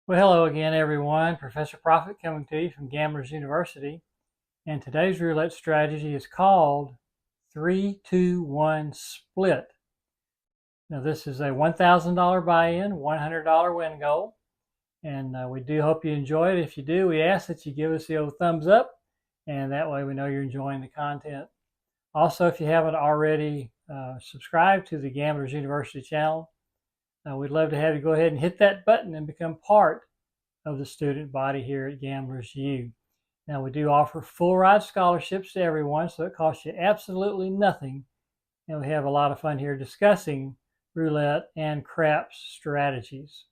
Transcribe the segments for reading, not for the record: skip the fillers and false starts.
Well, hello again, everyone. Professor Profit coming to you from Gamblers University. And today's roulette strategy is called 3-2-1 Split. Now, this is a $1,000 buy-in, $100 win goal. And we do hope you enjoy it. If you do, we ask that you give us the old thumbs up, and that way we know you're enjoying the content. Also, if you haven't already subscribed to the Gamblers University channel, we'd love to have you go ahead and hit that button and become part of the student body here at Gamblers U. Now, we do offer full ride scholarships to everyone, so it costs you absolutely nothing. And we have a lot of fun here discussing roulette and craps strategies.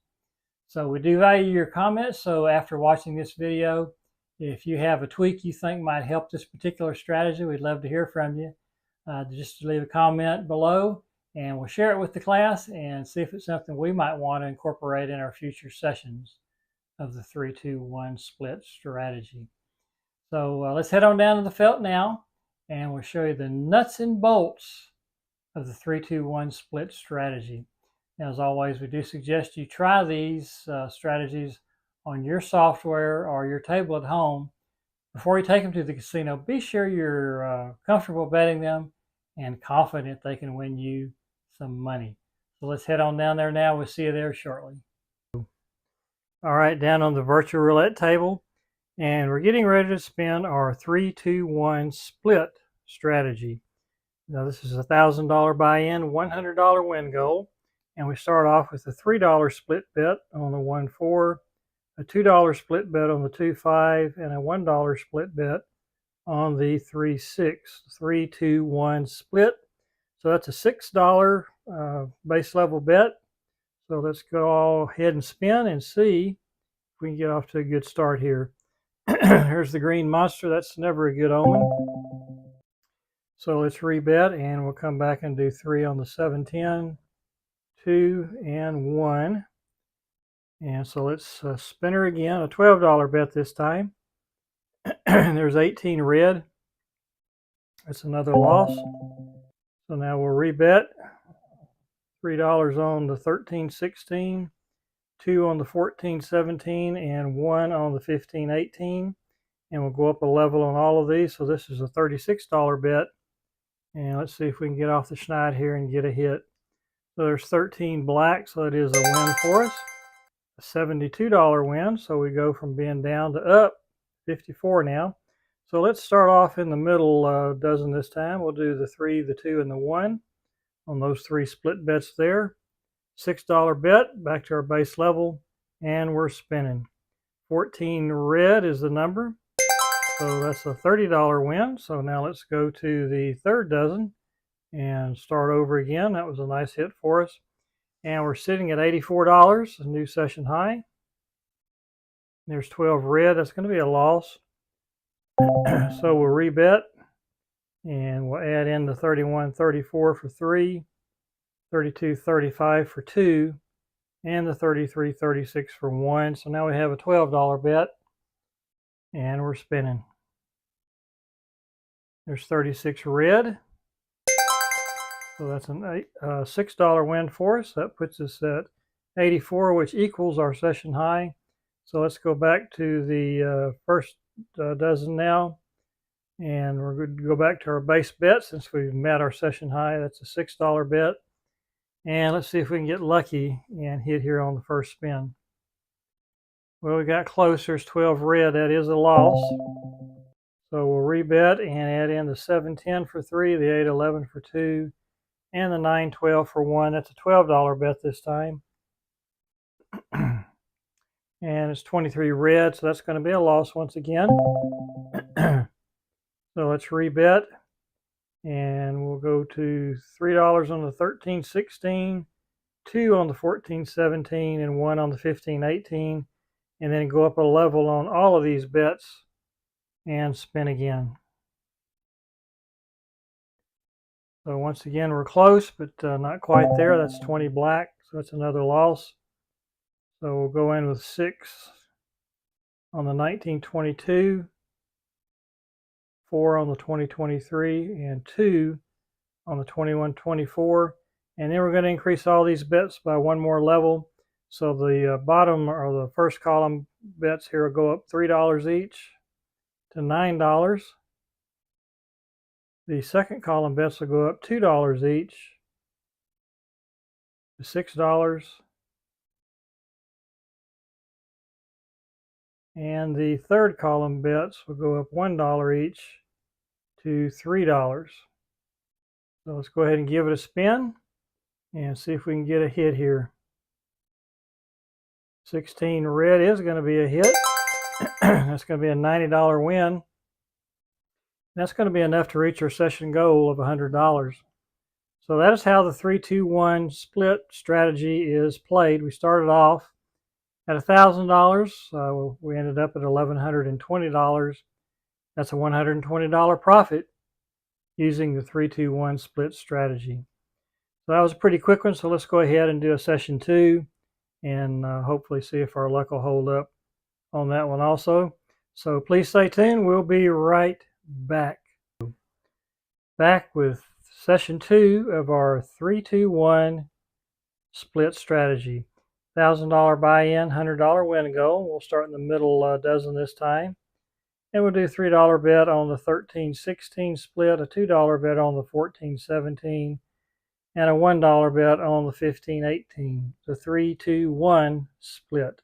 So we do value your comments. So after watching this video, if you have a tweak you think might help this particular strategy, we'd love to hear from you. Just leave a comment below, and we'll share it with the class and see if it's something we might want to incorporate in our future sessions of the 3-2-1 split strategy. So let's head on down to the felt now, and we'll show you the nuts and bolts of the 3-2-1 split strategy. Now, as always, we do suggest you try these strategies on your software or your table at home before you take them to the casino. Be sure you're comfortable betting them and confident they can win you some money. So let's head on down there now. We'll see you there shortly. All right, down on the virtual roulette table, and we're getting ready to spin our 3-2-1 split strategy. Now, this is a $1,000 buy-in, $100 win goal, and we start off with a $3 split bet on the 1-4, a $2 split bet on the 2-5, and a $1 split bet on the 3-6. 3-2-1 split. So that's a $6 base level bet. So let's go ahead and spin and see if we can get off to a good start here. Here's the green monster. That's never a good omen. So let's rebet, and we'll come back and do 3 on the 7-10, 2, and 1. And so let's spin her again, a $12 bet this time. There's 18 red. That's another loss. So now we'll rebet. $3 on the 13-16, 2 on the 14-17, and 1 on the 15-18. And we'll go up a level on all of these. So this is a $36 bet. And let's see if we can get off the schneid here and get a hit. So there's 13 black, so it is a win for us. A $72 win. So we go from being down to up, 54 now. So let's start off in the middle dozen this time. We'll do the 3, the 2, and the 1. On those 3 split bets there. $6 bet, back to our base level, and we're spinning. 14 red is the number, so that's a $30 win. So now let's go to the third dozen and start over again. That was a nice hit for us. And we're sitting at $84, a new session high. There's 12 red, that's going to be a loss. So we'll rebet. And we'll add in the 31-34 for 3, 32-35 for 2, and the 33-36 for 1. So now we have a $12 bet, and we're spinning. There's 36 red. So that's a $6 win for us. That puts us at 84, which equals our session high. So let's go back to the first dozen now. And we're going to go back to our base bet since we've met our session high. That's a $6 bet. And let's see if we can get lucky and hit here on the first spin. Well, we got close. There's 12 red. That is a loss. So we'll rebet and add in the 7-10 for 3, the 8-11 for 2, and the 9-12 for 1. That's a $12 bet this time. And it's 23 red, so that's going to be a loss once again. So let's rebet, and we'll go to $3 on the 13-16, 2 on the 14-17, and 1 on the 15-18, and then go up a level on all of these bets and spin again. So once again, we're close, but not quite there. That's 20 black, so that's another loss. So we'll go in with 6 on the 19-22, 4 on the 20-23, and 2 on the 21-24. And then we're going to increase all these bets by one more level. So the bottom or the first column bets here will go up $3 each to $9. The second column bets will go up $2 each to $6. And the third column bets will go up $1 each to $3. So let's go ahead and give it a spin and see if we can get a hit here. 16 red is going to be a hit. That's going to be a $90 win. That's going to be enough to reach our session goal of $100. So that is how the 3-2-1 split strategy is played. We started off at $1,000. We ended up at $1,120. That's a $120 profit using the 3-2-1 split strategy. So that was a pretty quick one. So let's go ahead and do a session 2 and hopefully see if our luck will hold up on that one also. So please stay tuned. We'll be right back. Back with session 2 of our 3-2-1 split strategy. $1,000 buy-in, $100 win goal. We'll start in the middle dozen this time. And we'll do a $3 bet on the 13-16 split, a $2 bet on the 14-17, and a $1 bet on the 15-18, the 3-2-1 split.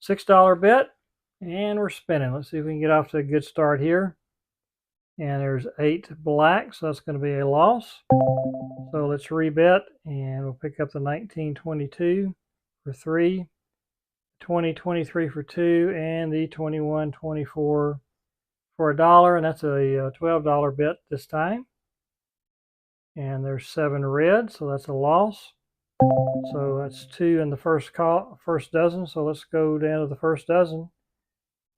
$6 bet, and we're spinning. Let's see if we can get off to a good start here. And there's 8 black, so that's going to be a loss. So let's rebet, and we'll pick up the 19-22 for 3, 20-23 for 2, and the 21-24 for $1, and that's a $12 bet this time. And there's 7 red, so that's a loss. So that's 2 in the first dozen. So let's go down to the first dozen,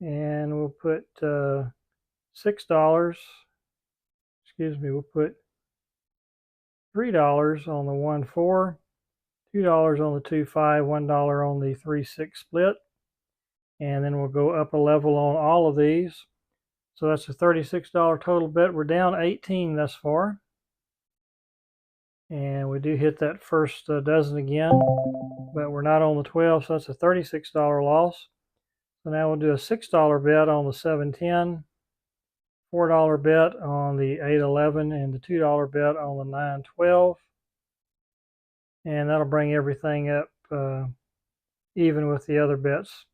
and we'll put $6. Excuse me. We'll put $3 on the 1-4, $2 on the 2-5, $1 on the 3-6 split, and then we'll go up a level on all of these. So that's a $36 total bet. We're down 18 thus far. And we do hit that first dozen again, but we're not on the 12, so that's a $36 loss. So now we'll do a $6 bet on the 7-10, $4 bet on the 8-11, and the $2 bet on the 9-12. And that'll bring everything up even with the other bets.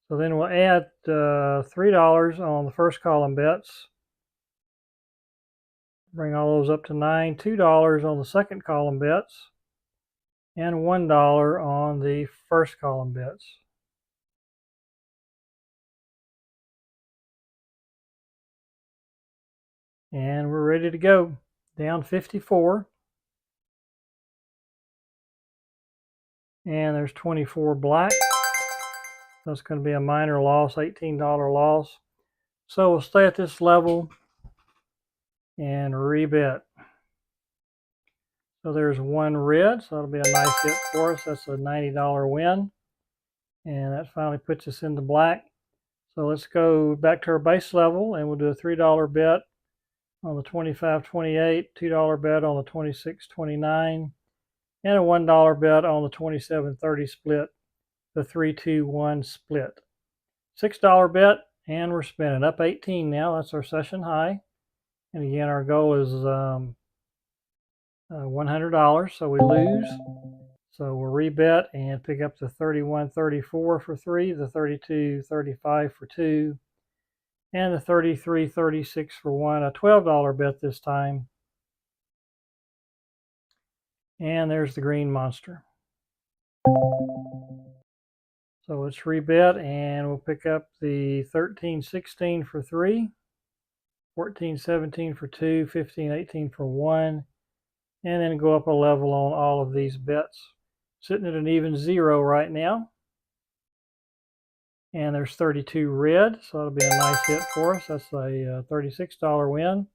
So then we'll add $3 on the first column bets. Bring all those up to 9, $2 on the second column bets, and $1 on the first column bets. And we're ready to go. Down 54. And there's 24 black. That's going to be a minor loss, $18 loss. So we'll stay at this level and rebet. So there's 1 red, so that'll be a nice hit for us. That's a $90 win. And that finally puts us into black. So let's go back to our base level, and we'll do a $3 bet on the 25-28, $2 bet on the 26-29, and a $1 bet on the 27-30 split, the 3-2-1 split. $6 bet, and we're spinning. Up 18 now. That's our session high. And again, our goal is $100, so we lose. So we'll rebet and pick up the 31-34 for 3, the 32-35 for 2, and the 33-36 for 1, a $12 bet this time. And there's the green monster. So let's rebet, and we'll pick up the 13-16 for 3, 14-17 for 2, 15-18 for 1, and then go up a level on all of these bets. Sitting at an even 0 right now. And there's 32 red, so that'll be a nice hit for us. That's a $36 win.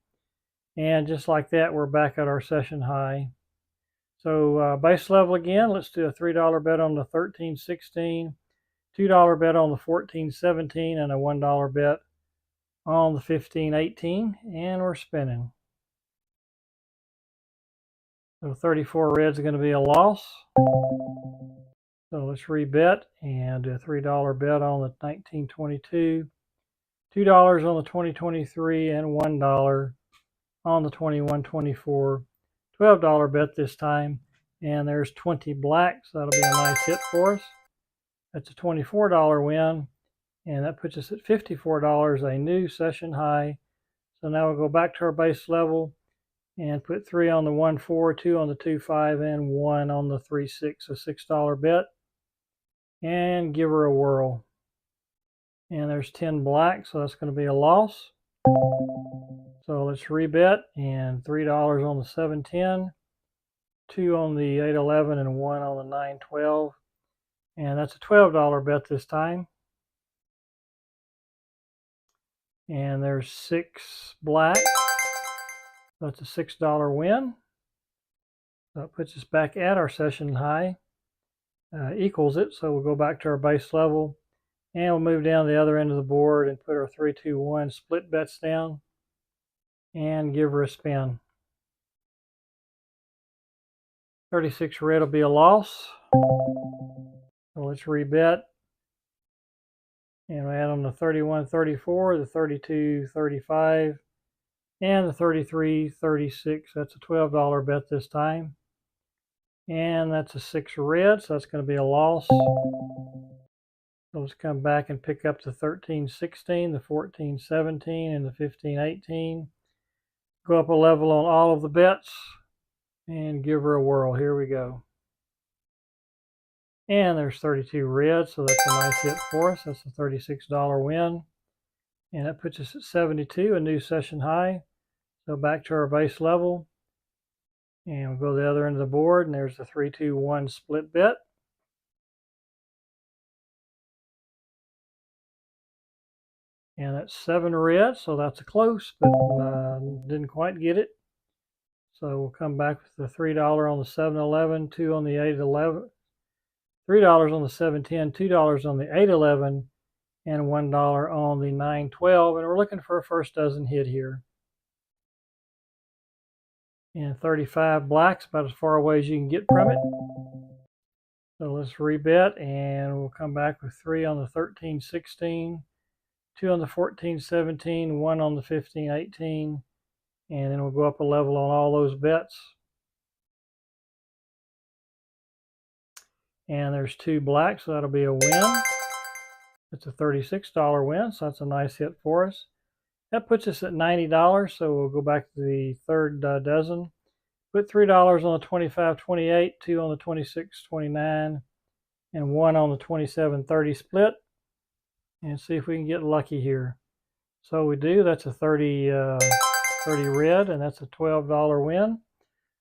And just like that, we're back at our session high. So base level again, let's do a $3 bet on the 13-16, $2 bet on the 14-17, and a $1 bet on the 15-18, and we're spinning. So 34 reds are going to be a loss. So let's rebet and do a $3 bet on the 1922, $2 on the 2023, and $1 on the 2124. $12 bet this time, and there's 20 black, so that'll be a nice hit for us. That's a $24 win, and that puts us at $54, a new session high. So now we'll go back to our base level and put 3 on the 1-4, 2 on the 2-5, and 1 on the 3-6, a $6 bet, and give her a whirl. And there's 10 black, so that's going to be a loss. So let's rebet, and $3 on the 7-10, 2 on the 8-11, and 1 on the 9-12. And that's a $12 bet this time. And there's 6 black. That's a $6 win. That puts us back at our session high. Equals it, so we'll go back to our base level. And we'll move down the other end of the board and put our 3-2-1 split bets down and give her a spin. 36 red will be a loss. So let's rebet. And we add on the 31-34, the 32-35, and the 33-36. That's a $12 bet this time. And that's a 6 red, so that's going to be a loss. So let's come back and pick up the 13-16, the 14-17, and the 15-18. Go up a level on all of the bets and give her a whirl. Here we go. And there's 32 red, so that's a nice hit for us. That's a $36 win. And that puts us at 72, a new session high. So back to our base level. And we'll go to the other end of the board, and there's the 3-2-1 split bet. And that's 7 red, so that's a close, but didn't quite get it. So we'll come back with the $3 on the 7-11, 2 on the 8-11, $3 on the 7-10, $2 on the 8-11, and $1 on the 9-12. And we're looking for a first dozen hit here. And 35 black's about as far away as you can get from it. So let's rebet, and we'll come back with 3 on the 13-16, 2 on the 14-17, 1 on the 15-18, and then we'll go up a level on all those bets. And there's 2 black, so that'll be a win. It's a $36 win, so that's a nice hit for us. That puts us at $90, so we'll go back to the third dozen. Put $3 on the 25-28, 2 on the 26-29, and 1 on the 27-30 split. And see if we can get lucky here. So we do. That's a 30 red, and that's a $12 win.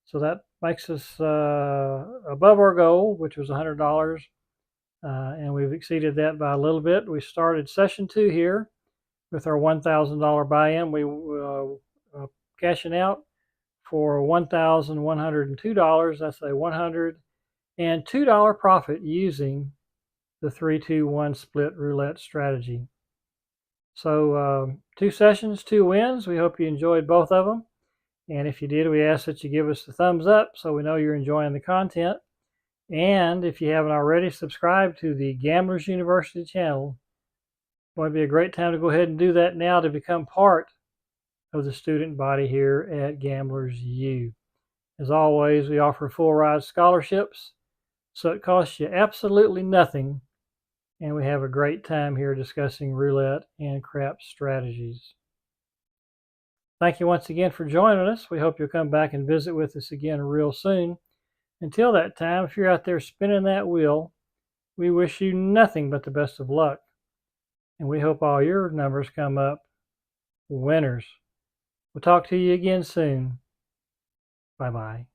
So that makes us above our goal, which was $100. And we've exceeded that by a little bit. We started session 2 here with our $1,000 buy-in. We cashing out for $1,102. That's a $102 profit using the 3-2-1 split roulette strategy. So 2 sessions, 2 wins. We hope you enjoyed both of them. And if you did, we ask that you give us a thumbs up so we know you're enjoying the content. And if you haven't already, subscribe to the Gamblers University channel. It's going to be a great time to go ahead and do that now to become part of the student body here at Gamblers U. As always, we offer full ride scholarships, so it costs you absolutely nothing. And we have a great time here discussing roulette and craps strategies. Thank you once again for joining us. We hope you'll come back and visit with us again real soon. Until that time, if you're out there spinning that wheel, we wish you nothing but the best of luck. And we hope all your numbers come up winners. We'll talk to you again soon. Bye-bye.